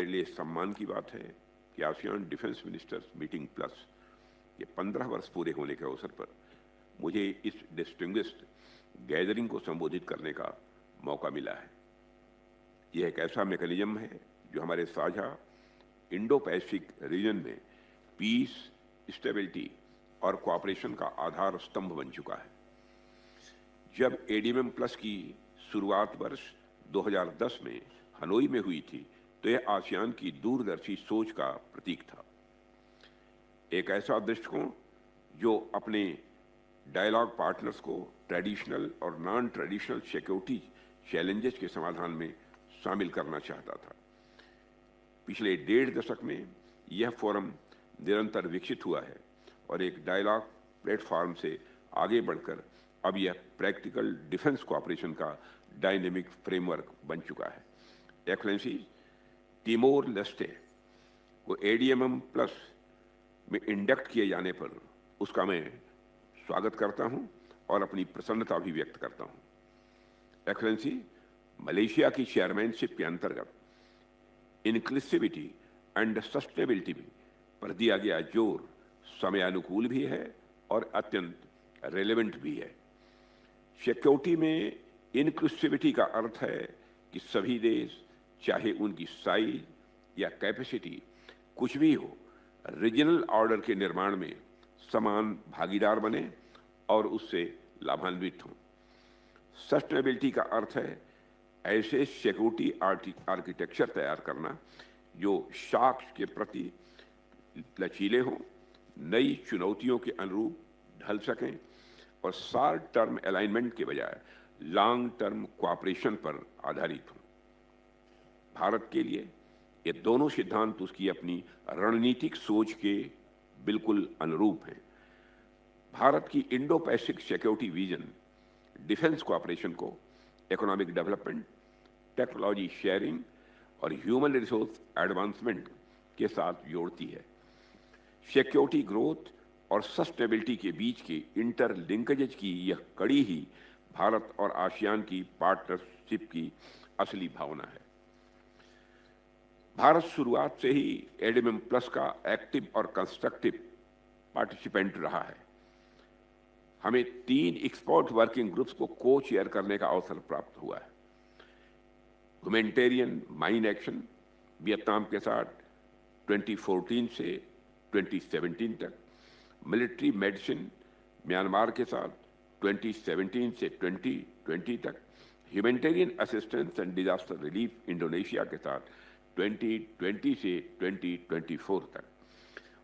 लिए सम्मान की बात है कि ASEAN defence ministers meeting plus ये 15 वर्ष पूरे होने के अवसर पर मुझे इस डिस्टिंग्विश्ड गैदरिंग को संबोधित करने का मौका मिला है। यह एक ऐसा मैकेनिज्म है जो हमारे साझा इंडो पैसिफिक रीजन में पीस, स्टेबिलिटी और कोऑपरेशन का आधार स्तंभ बन चुका है। जब एडीएमएम प्लस की शुरुआत वर्ष 2010 में हनोई में हुई थी तो यह आसियान की दूरदर्शी सोच का प्रतीक था। एक ऐसा दृष्टिकोण जो अपने डायलॉग पार्टनर्स को ट्रेडिशनल और नॉन ट्रेडिशनल सिक्योरिटी चैलेंजेस के समाधान में शामिल करना चाहता था। पिछले 1.5 दशक में यह फोरम निरंतर विकसित हुआ है और एक डायलॉग प्लेटफॉर्म से आगे बढ़कर अब यह प्रैक्टिकल डिफेंस कोऑपरेशन का डायनेमिक फ्रेमवर्क बन चुका है। एक्सेलेंसी, तिमोर लेस्टे को एडीएमएम प्लस में इंडक्ट किए जाने पर उसका मैं स्वागत करता हूं और अपनी प्रसन्नता भी व्यक्त करता हूं। एक्सेलेंसी, मलेशिया की चेयरमैनशिप के अंतर्गत इंक्लूसिविटी एंड सस्टेनेबिलिटी पर दिया गया जोर समयानुकूल भी है और अत्यंत रेलेवेंट भी है। सिक्योरिटी में इंक्लूसिविटी का अर्थ है कि सभी देश, चाहे उनकी साइज या कैपेसिटी कुछ भी हो, रीजनल ऑर्डर के निर्माण में समान भागीदार बने और उससे लाभान्वित हों। सस्टेनेबिलिटी का अर्थ है ऐसे सिक्योरिटी आर्किटेक्चर तैयार करना जो शॉक्स के प्रति लचीले हों, नई चुनौतियों के अनुरूप ढल सकें और शॉर्ट टर्म अलाइनमेंट के बजाय लॉन्ग टर्म कोऑपरेशन पर आधारित हों। भारत के लिए ये दोनों सिद्धांत उसकी अपनी रणनीतिक सोच के बिल्कुल अनुरूप हैं। भारत की Indo Pacific security vision defence cooperation को इकोनॉमिक डेवलपमेंट, टेक्नोलॉजी शेयरिंग और ह्यूमन रिसोर्स एडवांसमेंट के साथ जोड़ती है। सिक्योरिटी ग्रोथ और सस्टेनेबिलिटी के बीच के इंटरलिंकेजेज की यह कड़ी ही भारत और आसियान की पार्टनरशिप की असली भावना है। भारत शुरुआत से ही एडीएमएम प्लस का एक्टिव और कंस्ट्रक्टिव पार्टिसिपेंट रहा है। हमें 3 एक्सपर्ट वर्किंग ग्रुप्स को को चेयर करने का अवसर प्राप्त हुआ है। ह्यूमैनिटेरियन माइन एक्शन वियतनाम के साथ 2014 से 2017 तक, मिलिट्री मेडिसिन म्यांमार के साथ 2017 से 2020 तक, humanitarian assistance and disaster relief Indonesia के साथ 2020 से 2024 तक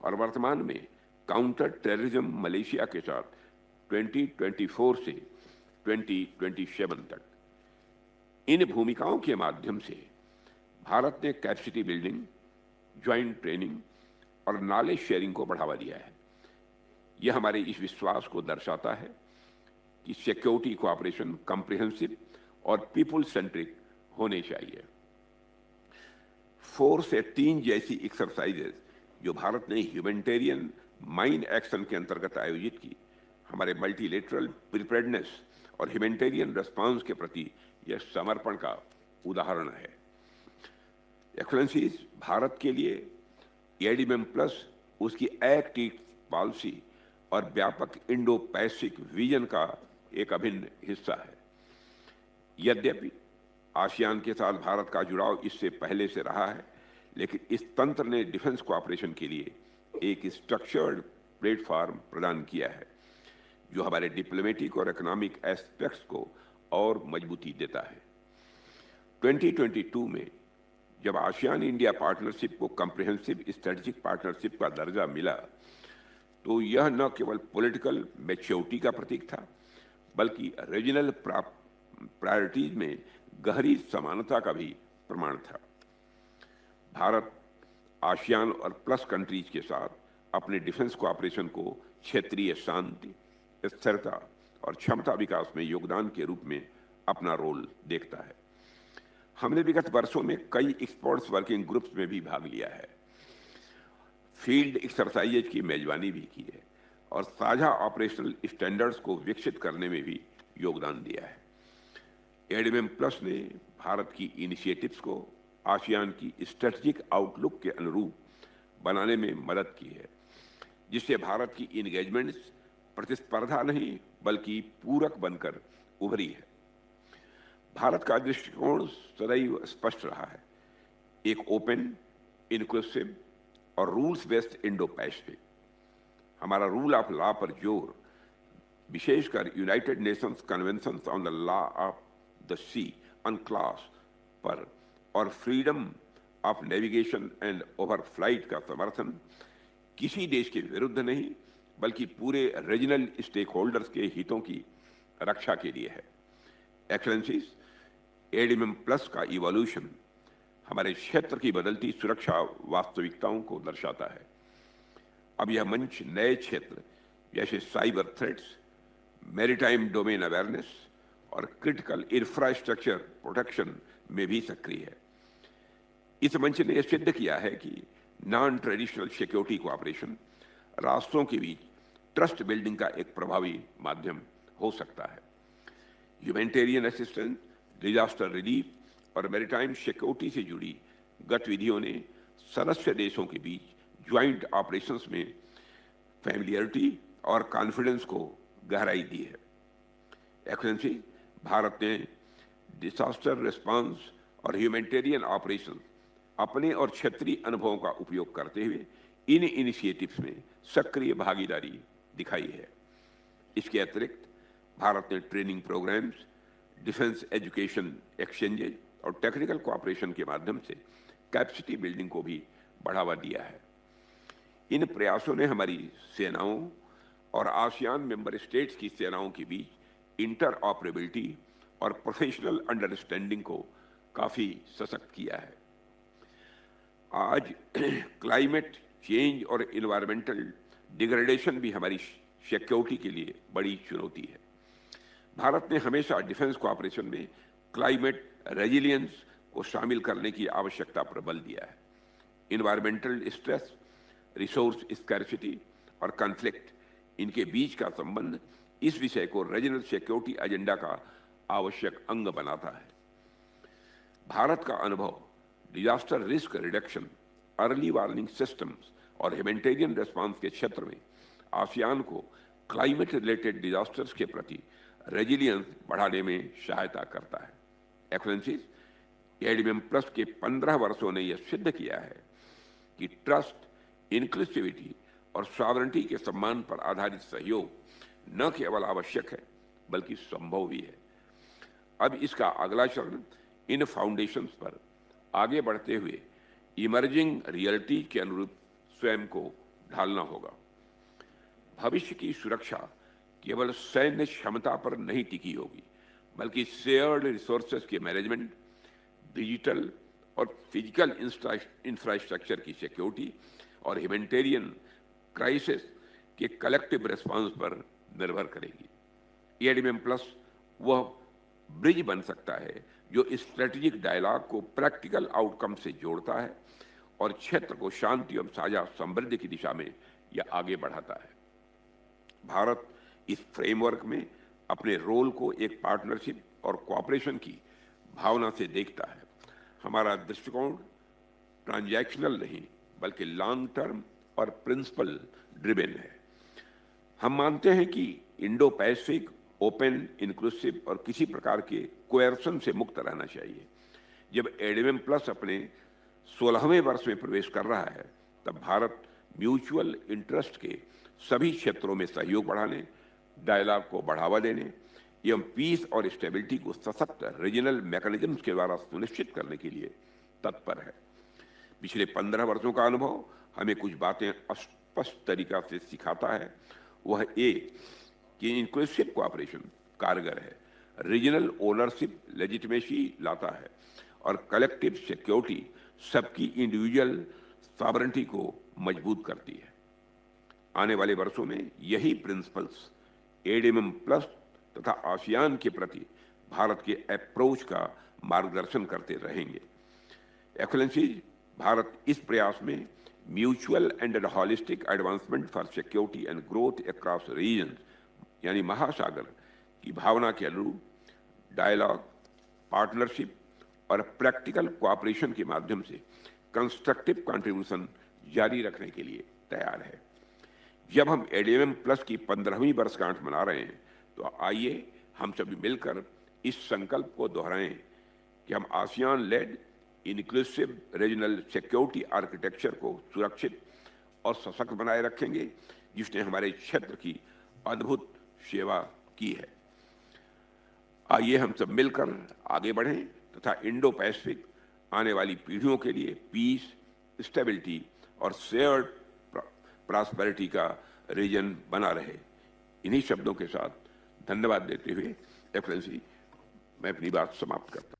और वर्तमान में काउंटर टेररिज्म मलेशिया के साथ 2024 से 2027 तक। इन भूमिकाओं के माध्यम से भारत ने कैपेसिटी बिल्डिंग, ज्वाइंट ट्रेनिंग और नॉलेज शेयरिंग को बढ़ावा दिया है। यह हमारे इस विश्वास को दर्शाता है कि सिक्योरिटी कोऑपरेशन कॉम्प्रिहेंसिव और पीपल सेंट्रिक होने चाहिए। 4 से 3 जैसी एक्सरसाइजेज जो भारत ने ह्यूमैनिटेरियन माइन एक्शन के अंतर्गत आयोजित की, हमारे मल्टीलेटरल प्रिपेयर्डनेस और ह्यूमैनिटेरियन रिस्पांस के प्रति यह समर्पण का उदाहरण है। एक्सेलेंसीज, भारत के लिए एडीएमएम प्लस उसकी एक्ट पॉलिसी और व्यापक इंडो पैसिफिक विजन का एक अभिन्न हिस्सा है। यद्यपि आसियान के साथ भारत का जुड़ाव इससे पहले से रहा है, लेकिन इस तंत्र ने डिफेंस कोऑपरेशन के लिए एक स्ट्रक्चर्ड प्लेटफॉर्म प्रदान किया है जो हमारे डिप्लोमेटिक और इकोनॉमिक एस्पेक्ट्स को और मजबूती देता है। 2022 में जब आसियान इंडिया पार्टनरशिप को कॉम्प्रिहेंसिव स्ट्रेटेजिक पार्टनरशिप का दर्जा मिला तो यह न केवल पॉलिटिकल मैच्योरिटी का प्रतीक था, बल्कि रीजनल प्रायोरिटीज में गहरी समानता का भी प्रमाण था। भारत आसियान और प्लस कंट्रीज के साथ अपने डिफेंस कोऑपरेशन को क्षेत्रीय शांति, स्थिरता और क्षमता विकास में योगदान के रूप में अपना रोल देखता है। हमने विगत वर्षों में कई एक्सपर्ट्स वर्किंग ग्रुप्स में भी भाग लिया है, फील्ड एक्सरसाइजेज की मेजबानी भी की है और साझा ऑपरेशनल स्टैंडर्ड्स को विकसित करने में भी योगदान दिया है। एडीएमएम प्लस ने भारत की इनिशिएटिव्स को आसियान की स्ट्रेटजिक आउटलुक के अनुरूप बनाने में मदद की है, जिससे भारत की इंगेजमेंट्स प्रतिस्पर्धा नहीं बल्कि पूरक बनकर उभरी है। भारत का दृष्टिकोण सदैव स्पष्ट रहा है, एक ओपन, इंक्लूसिव और रूल्स बेस्ड इंडो पैसिफिक। हमारा रूल ऑफ लॉ पर जोर, विशेषकर United Nations convention on the law of the sea UNCLOS पर और freedom of navigation and overflight का समर्थन किसी देश के विरुद्ध नहीं बल्कि पूरे रीजनल स्टेक होल्डर्स के हितों की रक्षा के लिए है। एक्सेलेंसीज, एडीएम प्लस का इवोल्यूशन हमारे क्षेत्र की बदलती सुरक्षा वास्तविकताओं को दर्शाता है। अब यह मंच नए क्षेत्र जैसे cyber threats, maritime domain awareness और क्रिटिकल इंफ्रास्ट्रक्चर प्रोटेक्शन में भी सक्रिय है। इस मंच ने यह सिद्ध किया है कि नॉन ट्रेडिशनल सिक्योरिटी कोऑपरेशन राष्ट्रों के बीच ट्रस्ट बिल्डिंग का एक प्रभावी माध्यम हो सकता है। ह्यूमैनिटेरियन असिस्टेंस, डिजास्टर रिलीफ और मैरीटाइम सिक्योरिटी से जुड़ी गतिविधियों ने सदस्य देशों के बीच ज्वाइंट ऑपरेशंस में फैमिलियरिटी और कॉन्फिडेंस को गहराई दी है। एक्सेलेंसी, भारत ने डिजास्टर रिस्पांस और ह्यूमैनिटेरियन ऑपरेशन अपने और क्षेत्रीय अनुभवों का उपयोग करते हुए इन इनिशिएटिव्स में सक्रिय भागीदारी दिखाई है। इसके अतिरिक्त भारत ने training programmes, defence education exchanges और टेक्निकल कोऑपरेशन के माध्यम से कैपेसिटी बिल्डिंग को भी बढ़ावा दिया है। इन प्रयासों ने हमारी सेनाओं और आसियान मेंबर स्टेट्स की सेनाओं के बीच इंटरऑपरेबिलिटी और प्रोफेशनल अंडरस्टैंडिंग को काफी सशक्त किया है। आज क्लाइमेट चेंज और इन्वायरमेंटल डिग्रेडेशन भी हमारी सिक्योरिटी के लिए बड़ी चुनौती है। भारत ने हमेशा डिफेंस कोऑपरेशन में क्लाइमेट रेजिलियंस को शामिल करने की आवश्यकता पर बल दिया है। इन्वायरमेंटल स्ट्रेस, रिसोर्स स्कैर्सिटी और कॉन्फ्लिक्ट, इनके बीच का संबंध इस विषय को रीजनल सिक्योरिटी एजेंडा का आवश्यक अंग बनाता है। भारत का अनुभव disaster risk reduction, early warning systems और ह्यूमैनिटेरियन रिस्पांस के क्षेत्र में आसियान को क्लाइमेट रिलेटेड डिजास्टर्स के प्रति रेजिलियंस बढ़ाने में सहायता करता है। एक्सेलेंसीज, एडीएम प्लस के 15 वर्षों ने यह सिद्ध किया है कि ट्रस्ट, इंक्लूसिविटी और सॉवरेंटी के सम्मान पर आधारित सहयोग न केवल आवश्यक है बल्कि संभव भी है। अब इसका अगला चरण इन फाउंडेशंस पर आगे बढ़ते हुए इमर्जिंग रियलिटी के अनुरूप स्वयं को ढालना होगा। भविष्य की सुरक्षा केवल सैन्य क्षमता पर नहीं टिकी होगी बल्कि शेयर्ड रिसोर्सेज के मैनेजमेंट, डिजिटल और फिजिकल इंफ्रास्ट्रक्चर की सिक्योरिटी और ह्यूमैनिटेरियन क्राइसिस के कलेक्टिव रिस्पांस पर निर्भर करेगी। एडीएम प्लस वह ब्रिज बन सकता है जो स्ट्रेटेजिक डायलॉग को प्रैक्टिकल आउटकम से जोड़ता है और क्षेत्र को शांति और साझा समृद्धि की दिशा में यह आगे बढ़ाता है। भारत इस फ्रेमवर्क में अपने रोल को एक पार्टनरशिप और कोऑपरेशन की भावना से देखता है। हमारा दृष्टिकोण ट्रांजैक्शनल नहीं बल्कि लॉन्ग टर्म और प्रिंसिपल ड्रिवेन है। हम मानते हैं कि इंडो पैसिफिक ओपन, इंक्लूसिव और किसी प्रकार के कोएर्सन से मुक्त रहना चाहिए। जब एडीएम प्लस अपने 16वें वर्ष में प्रवेश कर रहा है तब भारत म्यूचुअल इंटरेस्ट के सभी क्षेत्रों में सहयोग बढ़ाने, डायलॉग को बढ़ावा देने एवं पीस और स्टेबिलिटी को सशक्त रीजनल मैकेनिज्म्स के द्वारा सुनिश्चित करने के लिए तत्पर है। पिछले 15 वर्षों का अनुभव हमें कुछ बातें स्पष्ट तरीका से सिखाता है। वह एक कि इंक्लूसिव कोऑपरेशन कारगर है, रीजनल ओनरशिप लेजिटिमेसी लाता है और कलेक्टिव सिक्योरिटी सबकी इंडिविजुअल सॉवरेंटी को मजबूत करती है। आने वाले वर्षों में यही प्रिंसिपल्स एडीएम प्लस तथा आसियान के प्रति भारत के अप्रोच का मार्गदर्शन करते रहेंगे। एक्सेलेंसीज, भारत इस प्रयास में mutual and holistic advancement for security and growth across regions यानी महासागर की भावना के अनुरूप डायलॉग, पार्टनरशिप और प्रैक्टिकल कोऑपरेशन के माध्यम से कंस्ट्रक्टिव कंट्रीब्यूशन जारी रखने के लिए तैयार है। जब हम एडीएमएम प्लस की 15वीं वर्षगांठ मना रहे हैं, तो आइए हम सभी मिलकर इस संकल्प को दोहराएं कि हम ASEAN led inclusive regional security architecture को सुरक्षित और सशक्त बनाए रखेंगे, जिसने हमारे क्षेत्र की अद्भुत सेवा की है। आइए हम सब मिलकर आगे बढ़ें तथा इंडो पैसिफिक आने वाली पीढ़ियों के लिए पीस, स्टेबिलिटी और शेयर्ड प्रॉस्पेरिटी का रीजन बना रहे। इन्हीं शब्दों के साथ धन्यवाद देते हुए एक्सेलेंसी मैं अपनी बात समाप्त करता हूं।